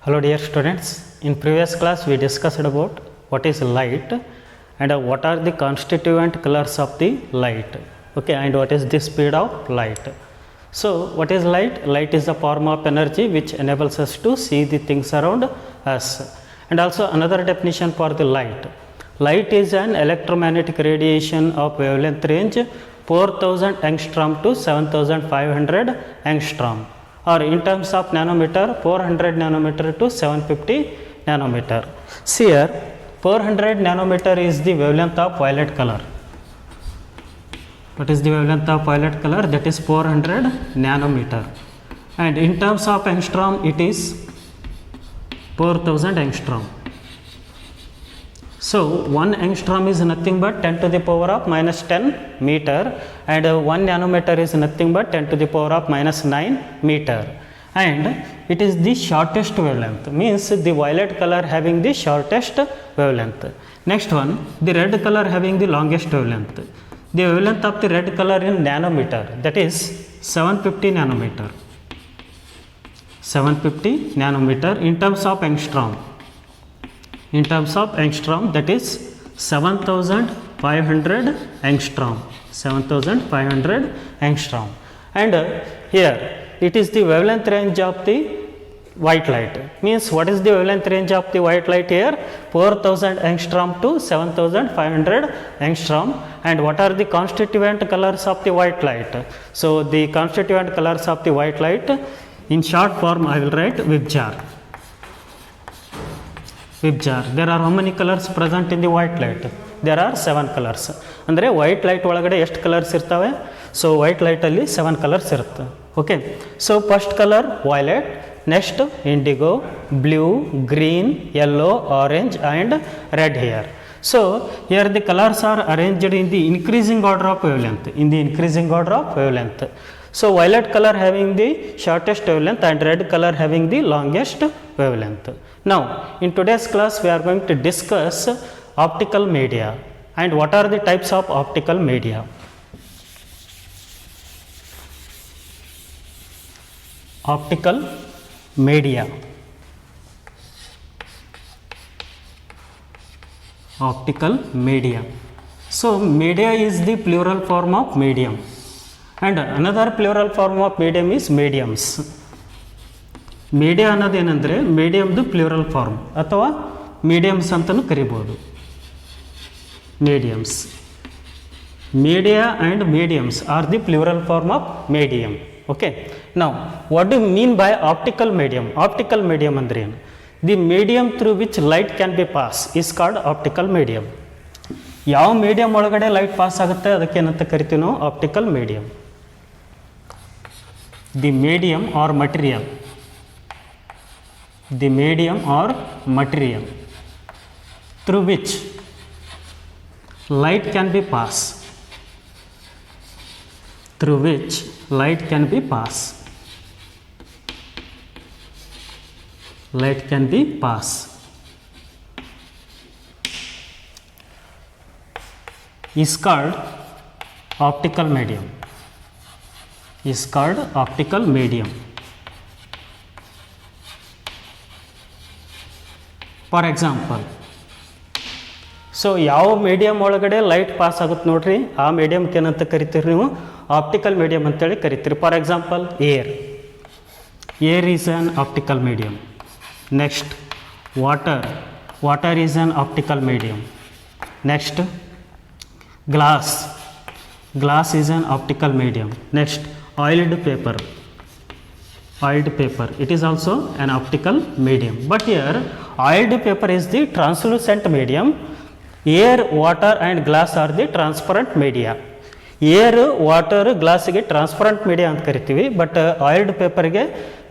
Hello dear students, in previous class we discussed about what is light and what are the constituent colors of the light, okay, and what is the speed of light. So what is light? Light is a form of energy which enables us to see the things around us. And also another definition for the light. Light is an electromagnetic radiation of wavelength range 4000 angstrom to 7500 angstrom, or in terms of nanometer 400 nanometer to 750 nanometer. See here, 400 nanometer is the wavelength of violet color. What is the wavelength of violet color? That is 400 nanometer. And in terms of angstrom, it is 4000 angstrom. So 1 angstrom is nothing but 10 to the power of minus 10 meter, and 1 nanometer is nothing but 10 to the power of minus 9 meter, and it is the shortest wavelength, means the violet color having the shortest wavelength. Next one, the red color having the longest wavelength. The wavelength of the red color in nanometer, that is 750 nanometer. 750 nanometer in terms of angstrom. In terms of angstrom, that is 7500 angstrom. 7500 angstrom. And here it is the wavelength range of the white light. Means what is the wavelength range of the white light here? 4000 angstrom to 7500 angstrom. And what are the constituent colors of the white light? So the constituent colors of the white light, in short form I will write VIBGYOR. VIBGYOR. There are how many colors present in the white light? There are 7 colors. ಅಂದರೆ white light ಒಳಗಡೆ ಎಷ್ಟು colours ಇರ್ತವೆ? So white ಲೈಟಲ್ಲಿ 7 colours ಇರುತ್ತೆ. Okay, so first colour violet, next IndiGo, blue, green, yellow, orange and red here. So here the colors are arranged in the increasing order of wavelength. In the increasing order of wavelength. So violet color having the shortest wavelength and red color having the longest wavelength. Now in today's class we are going to discuss optical media and what are the types of optical media. Optical media. Optical media. So media is the plural form of medium, and another plural form of medium is mediums. Media ಅನ್ನೋದೇನೆಂದರೆ ಮೀಡಿಯಮ್ದು plural form ಅಥವಾ mediums ಅಂತಲೂ ಕರಿಬೋದು. Mediums, media and mediums are the plural form of medium. Okay, ನಾವು what do mean by optical medium? Optical medium ಅಂದರೆ ಏನು? The medium through which light can be pass is called optical medium. ಯಾವ medium ಒಳಗಡೆ light pass ಆಗುತ್ತೆ ಅದಕ್ಕೆ ಏನಂತ ಕರಿತೀವಿ ನಾವು? Optical medium. The medium are material, the medium or material through which light can be passed, through which light can be passed, light can be passed, is called optical medium, is called optical medium. For example, so ಯಾವ medium ಒಳಗಡೆ light pass ಆಗುತ್ತೆ ನೋಡ್ರಿ, ಆ ಮೀಡಿಯಮ್ಗೆ ಏನಂತ ಕರಿತೀರಿ ನೀವು? Optical medium ಅಂತೇಳಿ ಕರಿತೀರಿ. For example air, air is an optical medium. Next water, water is an optical medium. Next glass, glass is an optical medium. Next oiled paper, oiled paper, it is also an optical medium. But here oiled paper is the translucent medium. Air, water and glass are the transparent media. Air, water, glass ಗೆ transparent media ಅಂತ ಕರಿತೀವಿ, but oiled ಪೇಪರ್ಗೆ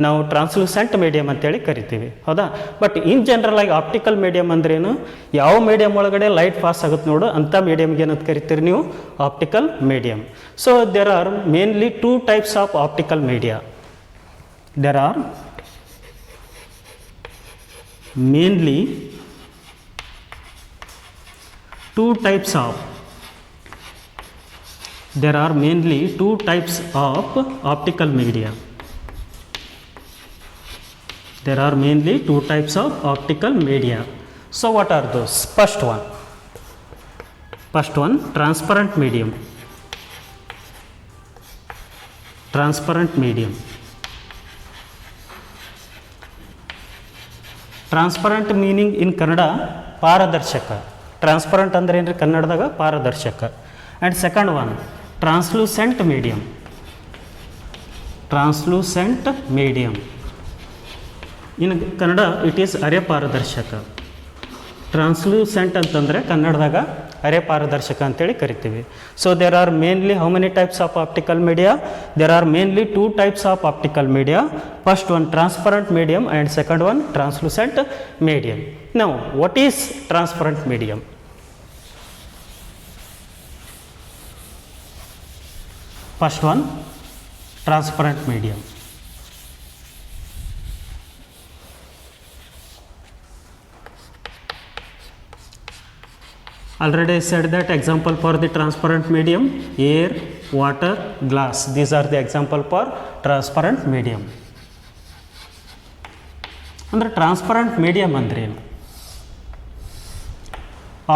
ನಾವು translucent medium ಅಂತೇಳಿ ಕರಿತೀವಿ, ಹೌದಾ? But in general ಆಗಿ optical medium ಅಂದ್ರೇನು? ಯಾವ ಮೀಡಿಯಮ್ ಒಳಗಡೆ ಲೈಟ್ ಪಾಸ್ ಆಗುತ್ತೆ ನೋಡು ಅಂಥ ಮೀಡಿಯಮ್ಗೆ ಏನಂತ ಕರಿತೀರಿ ನೀವು? Optical medium. So there are mainly 2 types of optical media. There are mainly 2 types of, there are mainly 2 types of optical media. There are mainly two types of optical media. So what are those? First one, transparent medium. Transparent medium. Transparent meaning in Kannada ಪಾರದರ್ಶಕ. Transparent ಅಂದ್ರೆ ಏನ್ರಿ ಕನ್ನಡದಾಗ ಪಾರದರ್ಶಕ. And second one translucent medium. Translucent medium in Kannada it is ಅರೆ ಪಾರದರ್ಶಕ. Translucent ಅಂತಂದರೆ ಕನ್ನಡದಾಗ ಅರೆ ಪಾರದರ್ಶಕ ಅಂತೇಳಿ ಕರಿತೀವಿ. So there are mainly how many types of optical media? There are mainly two types of optical media. First one transparent medium and second one translucent medium. Now what is transparent medium? First one transparent medium. Already I said that example for the transparent medium, air, water, glass. These are the example for transparent medium. Under transparent medium andre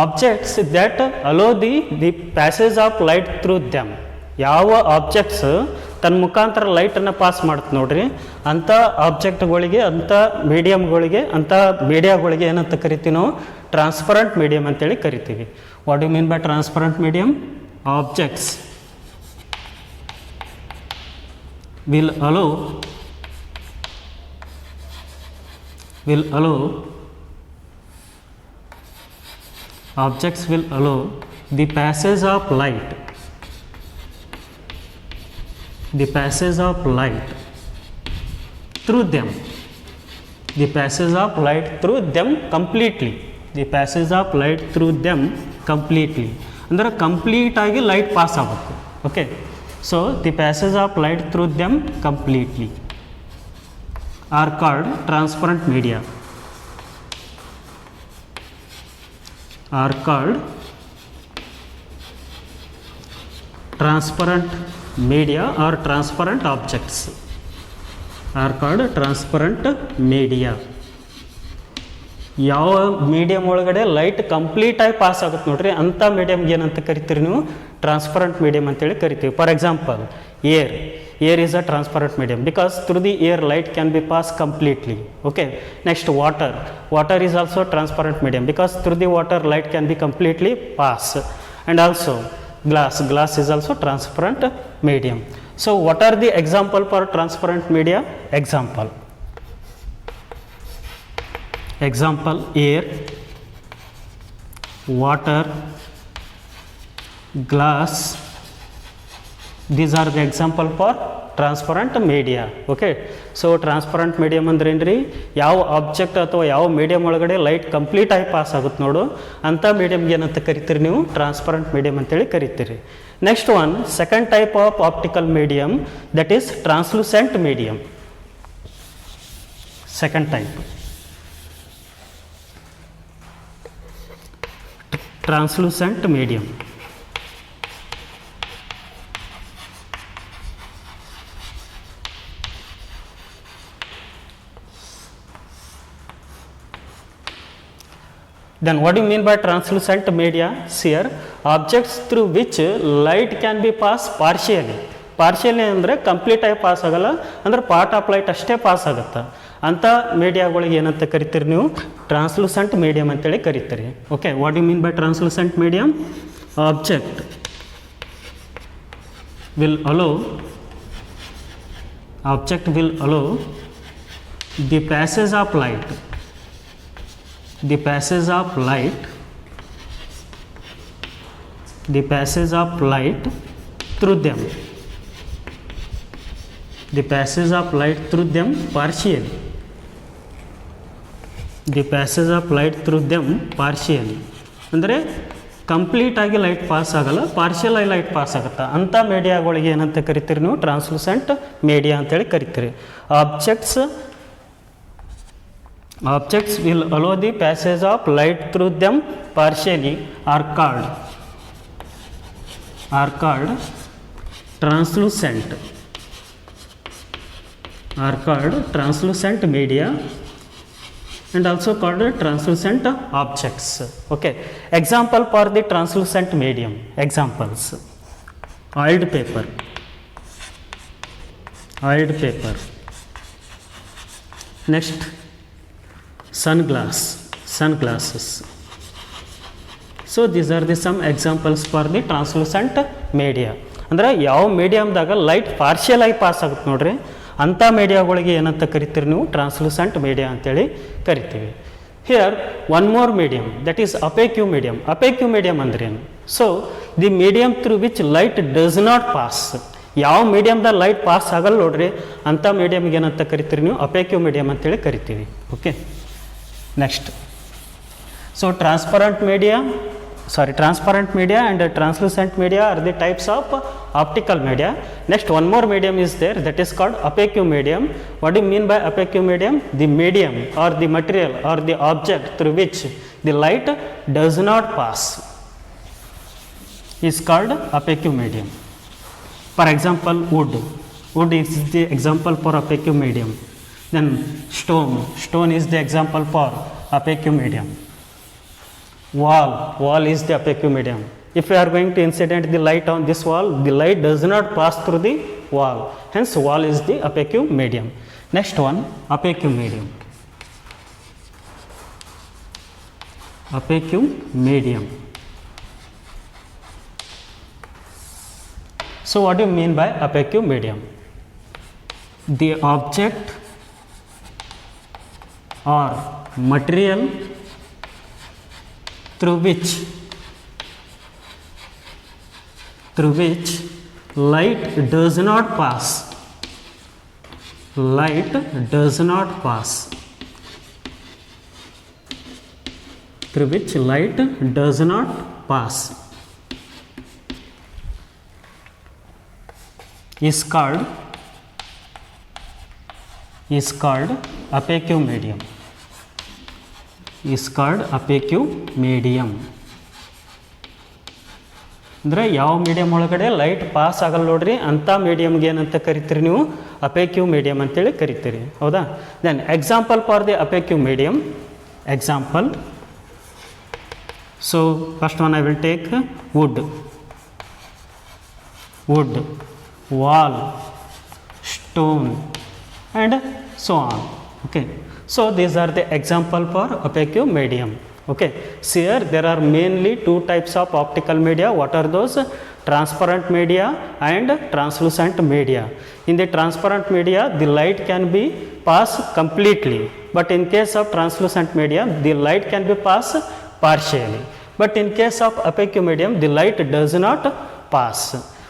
objects that allow the passage of light through them. ಯಾವ objects ತನ್ನ ಮುಖಾಂತರ ಲೈಟನ್ನು pass ಮಾಡುತ್ತೆ ನೋಡ್ರಿ, ಅಂಥ ಆಬ್ಜೆಕ್ಟ್ಗಳಿಗೆ, ಅಂಥ ಮೀಡಿಯಮ್ಗಳಿಗೆ, ಅಂಥ ಮೀಡಿಯಾಗಳಿಗೆ ಏನಂತ ಕರಿತೀವಿ ನಾವು? ಟ್ರಾನ್ಸ್ಪರೆಂಟ್ ಮೀಡಿಯಮ್ ಅಂತೇಳಿ ಕರಿತೀವಿ. What you mean by transparent medium? Objects will allow the passage of light through them. The passage of light through them completely. The passage of light through them completely. ಅಂದರೆ complete ಆಗಿ light pass ಆಗಬೇಕು. Okay, so the passage of light through them completely are called transparent media. Are called transparent media or transparent objects are called transparent media. ಯಾವ medium ಒಳಗಡೆ light ಕಂಪ್ಲೀಟಾಗಿ pass ಆಗುತ್ತೆ ನೋಡ್ರಿ, ಅಂಥ ಮೀಡಿಯಮ್ಗೆ ಏನಂತ ಕರಿತೀರಿ ನೀವು? ಟ್ರಾನ್ಸ್ಪರೆಂಟ್ ಮೀಡಿಯಮ್ ಅಂತೇಳಿ ಕರಿತೀವಿ. For example air is a transparent medium because through the air light can be pass completely. Okay, next water is also transparent medium because through the water light can be completely pass. And also glass is also transparent medium. So what are the example for transparent media? Example air, water, glass. These are the example for transparent media. Okay, so transparent medium ಅಂದ್ರೆ ಏನು ರೀ? ಯಾವ object ಅಥವಾ ಯಾವ medium ಒಳಗಡೆ light ಕಂಪ್ಲೀಟಾಗಿ pass ಆಗುತ್ತೆ ನೋಡು, ಅಂಥ ಮೀಡಿಯಮ್ಗೆ ಏನಂತ ಕರಿತೀರಿ ನೀವು? ಟ್ರಾನ್ಸ್ಪರೆಂಟ್ ಮೀಡಿಯಮ್ ಅಂತೇಳಿ ಕರಿತೀರಿ. Next one, second type of optical medium, that is translucent medium. Second type translucent medium. Then what do you mean by translucent media? Here, objects through which light can be passed partially. Partially ಅಂದರೆ ಕಂಪ್ಲೀಟಾಗಿ pass ಆಗೋಲ್ಲ, ಅಂದರೆ part of light ಅಷ್ಟೇ pass ಆಗುತ್ತೆ. ಅಂಥ ಮೀಡಿಯಾಗಳಿಗೆ ಏನಂತ ಕರಿತೀರಿ ನೀವು? ಟ್ರಾನ್ಸ್ಲೂಸೆಂಟ್ ಮೀಡಿಯಮ್ ಅಂತೇಳಿ ಕರಿತೀರಿ. Okay, what you mean by translucent medium? Object will allow the passage of light through them partially. ಅಂದರೆ ಕಂಪ್ಲೀಟಾಗಿ ಲೈಟ್ ಪಾಸ್ ಆಗಲ್ಲ, ಪಾರ್ಷಿಯಲ್ ಆಗಿ ಲೈಟ್ ಪಾಸ್ ಆಗುತ್ತೆ. ಅಂಥ ಮೀಡಿಯಾಗಳಿಗೆ ಏನಂತ ಕರಿತೀರಿ ನೀವು? ಟ್ರಾನ್ಸ್ಲೂಸೆಂಟ್ ಮೀಡಿಯಾ ಅಂತೇಳಿ ಕರಿತೀರಿ. Objects will allow the passage of light through them partially are called translucent. are called translucent media and also called translucent objects. Okay, example for the translucent medium, examples: oiled paper, next sunglasses. So these are the some examples for the translucent media. ಅಂದ್ರೆ ಯಾವ ಮೀಡಿಯಮ್ದಾಗ light partial ಆಗಿ pass ಆಗುತ್ತೆ ನೋಡ್ರಿ, ಅಂಥ ಮೀಡಿಯಾಗಳಿಗೆ ಏನಂತ ಕರಿತೀರಿ ನೀವು? ಟ್ರಾನ್ಸ್ಲೂಸೆಂಟ್ ಮೀಡಿಯಾ ಅಂತೇಳಿ ಕರಿತೀವಿ. Here one more medium, that is opaque medium. Opaque medium ಅಂದ್ರೇನು? So the medium through which light does not pass. ಯಾವ ಮೀಡಿಯಮ್ದಾಗ ಲೈಟ್ ಪಾಸ್ ಆಗಲ್ಲ ನೋಡ್ರಿ, ಅಂಥ ಮೀಡಿಯಮ್ಗೆ ಏನಂತ ಕರಿತೀರಿ ನೀವು? ಅಪೇಕ್ಯೂ ಮೀಡಿಯಮ್ ಅಂತೇಳಿ ಕರಿತೀವಿ. Okay, next. So transparent media and translucent media are the types of optical media. Next, one more medium is there, that is called opaque medium. What do you mean by opaque medium? The medium or the material or the object through which the light does not pass is called opaque medium. For example, wood is the example for opaque medium. Then stone is the example for opaque medium. Wall is the opaque medium. If we are going to incident the light on this wall, the light does not pass through the wall, hence wall is the opaque medium. Next one, opaque medium. So what do you mean by opaque medium? The object or material through which light does not pass. Through which light does not pass is called opaque medium. ಅಂದರೆ ಯಾವ medium ಒಳಗಡೆ light pass ಆಗಲ್ಲ ನೋಡ್ರಿ, ಅಂಥ ಮೀಡಿಯಮ್ಗೆ ಏನಂತ ಕರಿತೀರಿ ನೀವು? ಅಪೇಕ್ಯೂ ಮೀಡಿಯಮ್ ಅಂತೇಳಿ ಕರಿತೀರಿ, ಹೌದಾ? Then example for the opaque medium. Example, so first one I will take wood, wall, stone and so on. Okay, so these are the example for opaque medium. Okay, see here there are mainly two types of optical media. What are those? Transparent media and translucent media. In the transparent media the light can be passed completely, but in case of translucent medium the light can be passed partially. But in case of opaque medium the light does not pass.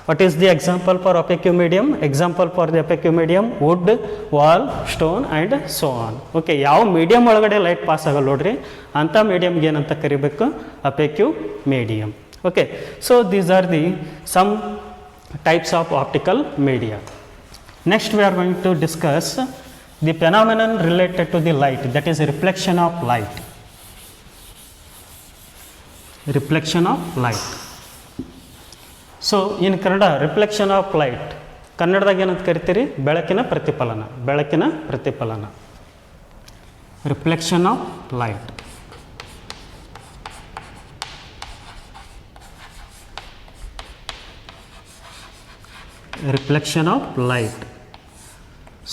What is the example for opaque medium? Example for the opaque medium: wood, wall, stone and so on. Okay, ಯಾವ medium ಒಳಗಡೆ light pass ಆಗಲ್ಲ ನೋಡ್ರಿ, ಅಂಥ ಮೀಡಿಯಮ್ಗೆ ಏನಂತ ಕರಿಬೇಕು? Opaque medium. Okay, so these are the some types of optical media. Next we are going to discuss the phenomenon related to the light, that is reflection of light. So in Kannada reflection of light, ಕನ್ನಡದಾಗ ಏನಂತ ಕರಿತೀರಿ? ಬೆಳಕಿನ ಪ್ರತಿಫಲನ. Reflection of light.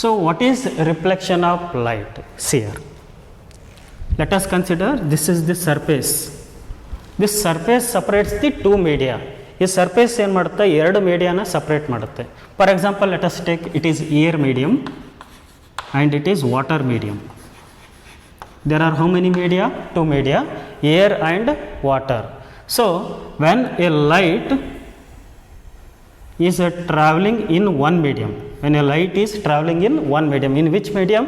So what is reflection of light? See here, let us consider this is the surface. This surface separates the two media. ಈ surface ಏನು ಮಾಡುತ್ತೆ? ಎರಡು ಮೀಡಿಯಾನ ಸಪ್ರೇಟ್ ಮಾಡುತ್ತೆ. For example, let us take, it is air medium and it is water medium. There are how many media? Two media, air and water. So when a light is traveling in one medium, when a light is traveling in one medium, in which medium?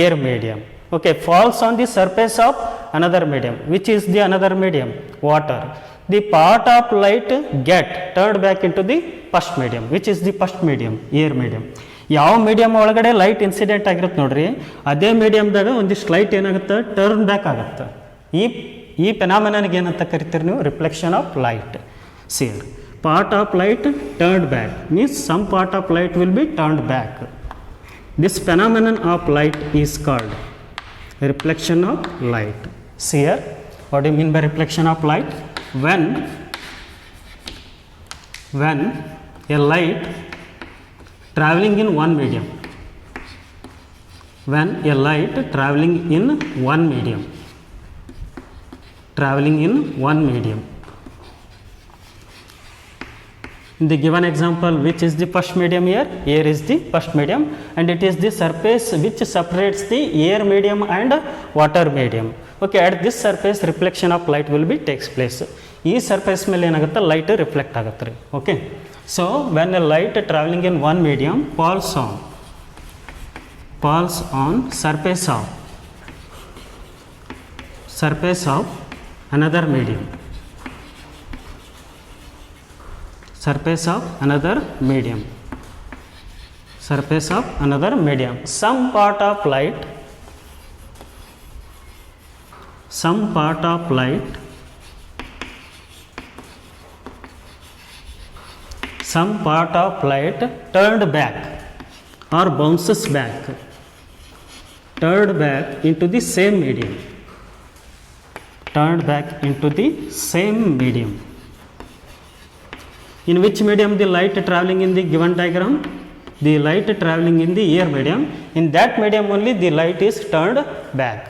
Air medium. Okay, falls on the surface of another medium. Which is the another medium? Water. The part of light get turned back into the first medium. Which is the first medium? Air medium. ಯಾವ medium ಒಳಗಡೆ light incident ಆಗಿರುತ್ತೆ ನೋಡ್ರಿ, ಅದೇ ಮೀಡಿಯಮ್ದಾಗ ಒಂದಿಷ್ಟು light ಏನಾಗುತ್ತೆ? Turn back ಆಗುತ್ತೆ. ಈ ಫೆನಾಮಿನನ್ಗೆ ಏನಂತ ಕರಿತೀರಿ ನೀವು? Reflection of light. Share part of light turned back means some part of light will be turned back. This phenomenon of light is called reflection of light. See here, what do you mean by reflection of light? When a light traveling in one medium, when a light traveling in one medium, in the given example, which is the first medium here? Air is the first medium, and it is the surface which separates the air medium and water medium. Okay, at this surface reflection of light will be takes place. ಈ surface ಮೇಲೆ ಏನಾಗುತ್ತೆ, light reflect ಆಗುತ್ತೆ ರೀ. Okay, so when a light travelling in one medium falls on surface of another medium, some part of light turned back or bounces back into the same medium, in which medium the light traveling in the given diagram? The light traveling in the air medium. In that medium only the light is turned back.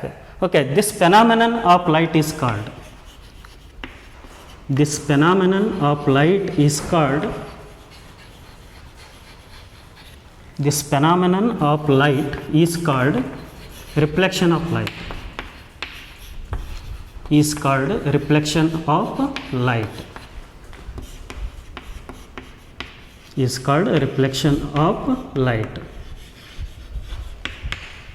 Okay, this phenomenon of light is called reflection of light.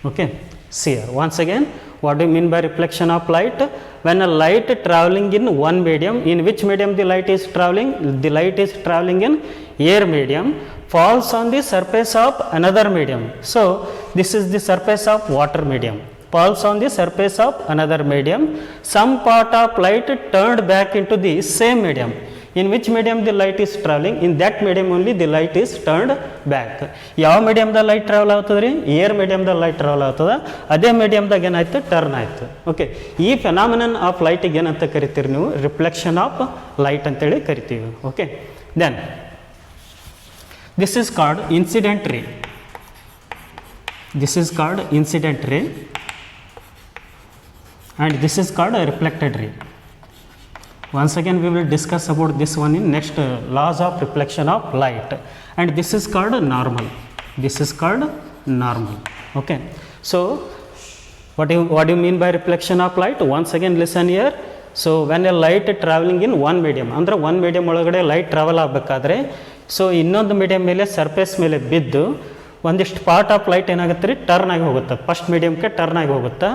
Okay, see here once again, what do you mean by reflection of light? When a light traveling in one medium, in which medium the light is traveling? The light is traveling in air medium, falls on the surface of another medium. So this is the surface of water medium, falls on the surface of another medium. Some part of light turned back into the same medium. In which medium the light is traveling? In that medium only the light is turned back. ಯಾವ ಮೀಡಿಯಮ್ದ light travel ಆಗ್ತದೆ ರೀ? Air ಮೀಡಿಯಮ್ದಾಗ light travel ಆಗ್ತದೆ, ಅದೇ ಮೀಡಿಯಮ್ದಾಗ ಏನಾಯ್ತು, turn ಆಯಿತು. Okay, ಈ phenomenon of ಲೈಟಿಗೆ ಏನಂತ ಕರಿತೀರಿ ನೀವು? ರಿಫ್ಲೆಕ್ಷನ್ ಆಫ್ ಲೈಟ್ ಅಂತೇಳಿ ಕರಿತೀವಿ. Okay, then this is called incident ray. And this is called a reflected ray. Once again we will discuss about this one in next laws of reflection of light. And this is called normal. Okay, so what do you mean by reflection of light? Once again listen here. So when a light traveling in one medium, ಅಂದರೆ one medium ಒಳಗಡೆ light travel ಆಗಬೇಕಾದ್ರೆ, so ಇನ್ನೊಂದು medium ಮೇಲೆ surface ಮೇಲೆ ಬಿದ್ದು ಒಂದಿಷ್ಟು part of light ಏನಾಗುತ್ತೆ ರೀ, ಟರ್ನ್ ಆಗಿ ಹೋಗುತ್ತೆ, ಫಸ್ಟ್ ಮೀಡಿಯಮ್ಗೆ ಟರ್ನ್ ಆಗಿ ಹೋಗುತ್ತೆ.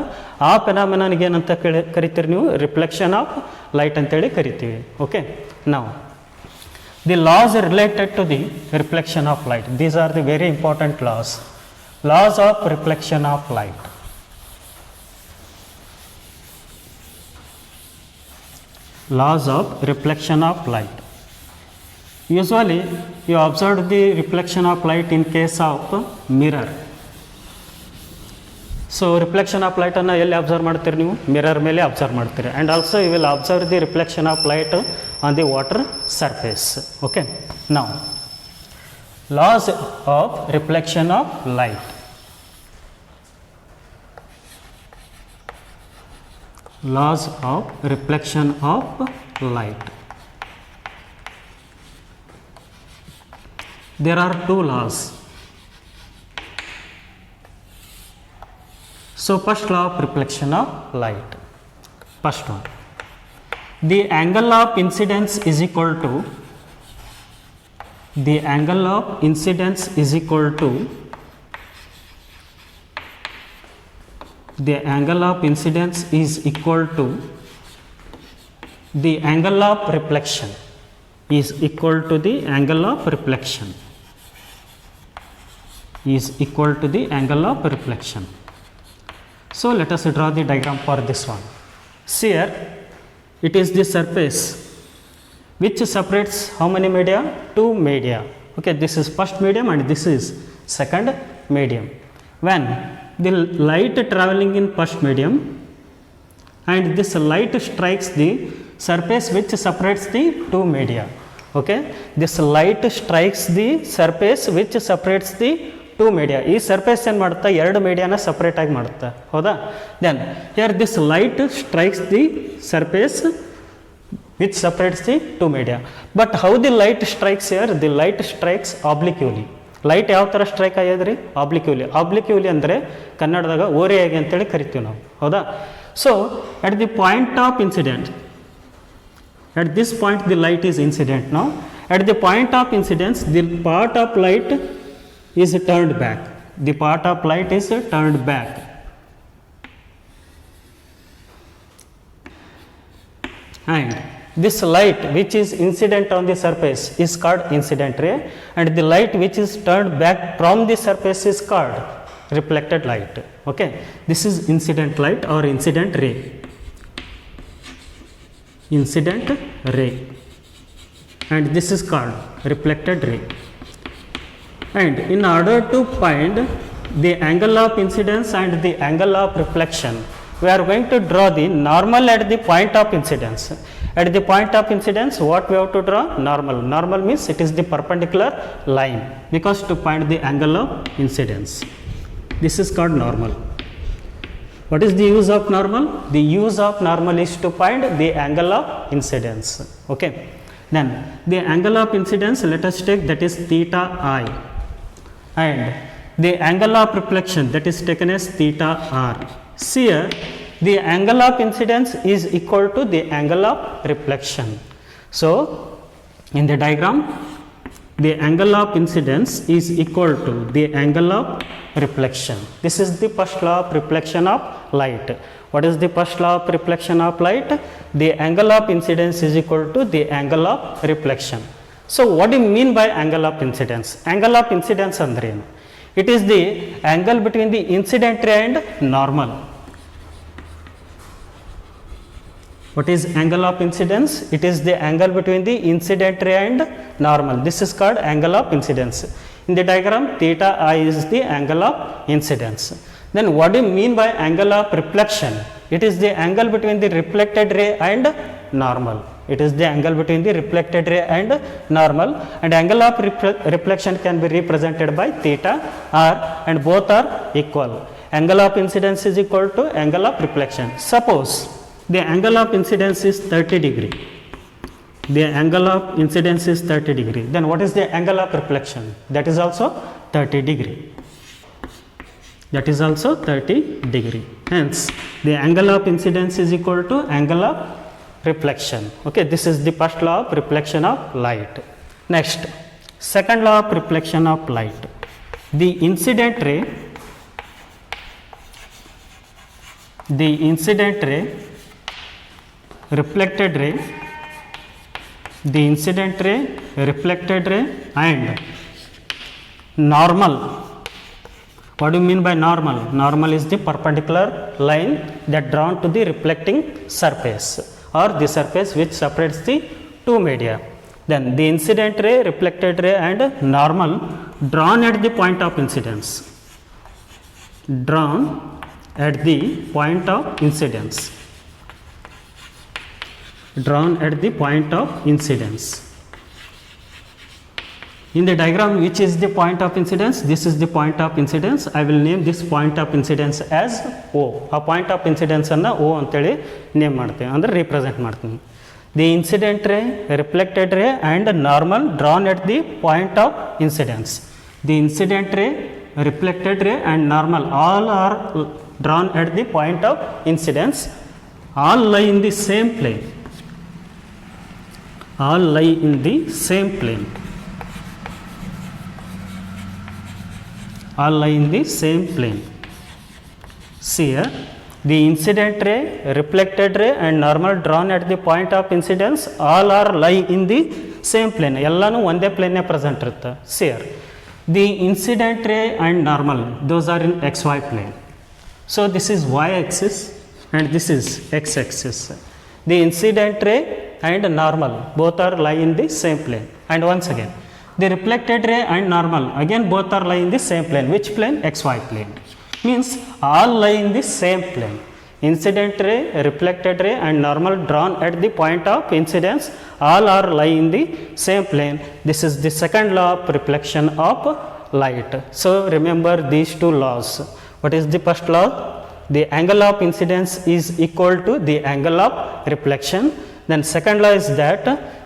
ಆ ಫೆನಾಮಿನನ್ಗೆ ಏನಂತ ಕರಿತೀರಿ ನೀವು? ರಿಫ್ಲೆಕ್ಷನ್ ಆಫ್ ಲೈಟ್ ಅಂತೇಳಿ ಕರಿತೀವಿ. ಓಕೆ, ನಾವು the laws related to the reflection of light, these are the very important laws of reflection of light. Laws of reflection of light. Usually you observe the reflection of light in case of mirror. So reflection of light ಅನ್ನು ಎಲ್ಲಿ observe ಮಾಡ್ತೀರಿ ನೀವು? Mirror ಮೇಲೆ observe ಮಾಡ್ತೀರಿ. And also you will observe the reflection of light on the water surface. Okay, now laws of reflection of light. Laws of reflection of light. There are two laws. So first law of reflection of light. First one, the angle of incidence is equal to the angle of incidence is equal to the angle of incidence is equal to the angle of reflection is equal to the angle of reflection is equal to the angle of reflection. So let us draw the diagram for this one. See here, it is the surface which separates how many media? Two media. Okay, this is first medium and this is second medium. When the light traveling in first medium and this light strikes the surface which separates the two media. Okay, this light strikes the surface which separates the two media. ಈ surface ಏನು ಮಾಡುತ್ತಾ, ಎರಡು ಮೀಡಿಯಾನ ಸಪ್ರೇಟಾಗಿ ಮಾಡುತ್ತಾ, ಹೌದಾ. Then here this light strikes the surface which separates the two media. But how the light strikes here, the light strikes obliquely. Light ಯಾವ ಥರ ಸ್ಟ್ರೈಕ್ ಆಗ್ಯದ್ರಿ, ಆಬ್ಲಿಕ್ಯೂಲಿ. ಆಬ್ಲಿಕ್ಯೂಲಿ ಅಂದರೆ ಕನ್ನಡದಾಗ ಓರೆಯಾಗಿ ಅಂತೇಳಿ ಕರಿತೀವಿ ನಾವು, ಹೌದಾ. So at the point of incident, at this point the light is incident. Now at the point of incidence the part of light is turned back, the part of light is turned back, and this light which is incident on the surface is called incident ray, and the light which is turned back from the surface is called reflected light. Okay, this is incident light or incident ray, incident ray, and this is called reflected ray. And in order to find the angle of incidence and the angle of reflection, we are going to draw the normal at the point of incidence. At the point of incidence, what we have to draw? Normal. Normal means it is the perpendicular line, because to find the angle of incidence, this is called normal. What is the use of normal? The use of normal is to find the angle of incidence. Okay. Then the angle of incidence, let us take, that is theta I, and the angle of reflection, that is taken as theta r. See here, the angle of incidence is equal to the angle of reflection. So in the diagram, the angle of incidence is equal to the angle of reflection. This is the first law of reflection of light. What is the first law of reflection of light? The angle of incidence is equal to the angle of reflection. So what do you mean by angle of incidence? Angle of incidence andre enu? It is the angle between the incident ray and normal. What is angle of incidence? It is the angle between the incident ray and normal. This is called angle of incidence. In the diagram, theta I is the angle of incidence. Then what do you mean by angle of reflection? It is the angle between the reflected ray and normal. It is the angle between the reflected ray and normal, and angle of reflection can be represented by theta r, and both are equal. Angle of incidence is equal to angle of reflection. Suppose the angle of incidence is 30 degree. The angle of incidence is 30 degree. Then what is the angle of reflection? That is also 30 degree. That is also 30 degree. Hence, the angle of incidence is equal to angle of reflection. Okay, this is the first law of reflection of light. Next, second law of reflection of light. The incident ray, reflected ray, the incident ray, reflected ray, and normal. What do you mean by normal? Normal is the perpendicular line that drawn to the reflecting surface, or the surface which separates the two media. Then the incident ray, reflected ray, and normal drawn at the point of incidence. Drawn at the point of incidence. Drawn at the point of incidence. In the diagram, which is the point of incidence? This is the point of incidence. I will name this point of incidence as O. A point of incidence anna O anteli name ಮಾಡ್ತೇವೆ, ಅಂದರೆ represent ಮಾಡ್ತೀನಿ. The incident ray, reflected ray, and normal drawn at the point of incidence. The incident ray, reflected ray, and normal all are drawn at the point of incidence. All lie in the same plane. All lie in the same plane. All lie in the same plane. See here, the incident ray, reflected ray, and normal drawn at the point of incidence all are lie in the same plane. ಎಲ್ಲಾನು ಒಂದೇ plane present ಇರುತ್ತೆ. See here, the incident ray and normal, those are in xy plane. So this is y axis and this is x axis. The incident ray and normal both are lie in the same plane. And once again, the reflected ray and normal, again both are lie in the same plane. Which plane? XY plane. Means all lie in the same plane. Incident ray, reflected ray and normal drawn at the point of incidence all are lie in the same plane. This is the second law of reflection of light. So remember these two laws. What is the first law? The angle of incidence is equal to the angle of reflection. Then second law is that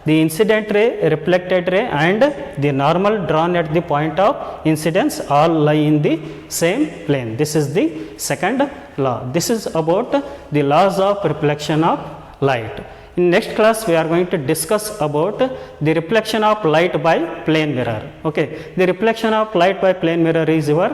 the incident ray, reflected ray and the normal drawn at the point of incidence all lie in the same plane. This is the second law. This is about the laws of reflection of light. In next class we are going to discuss about the reflection of light by plane mirror. Okay, the reflection of light by plane mirror is your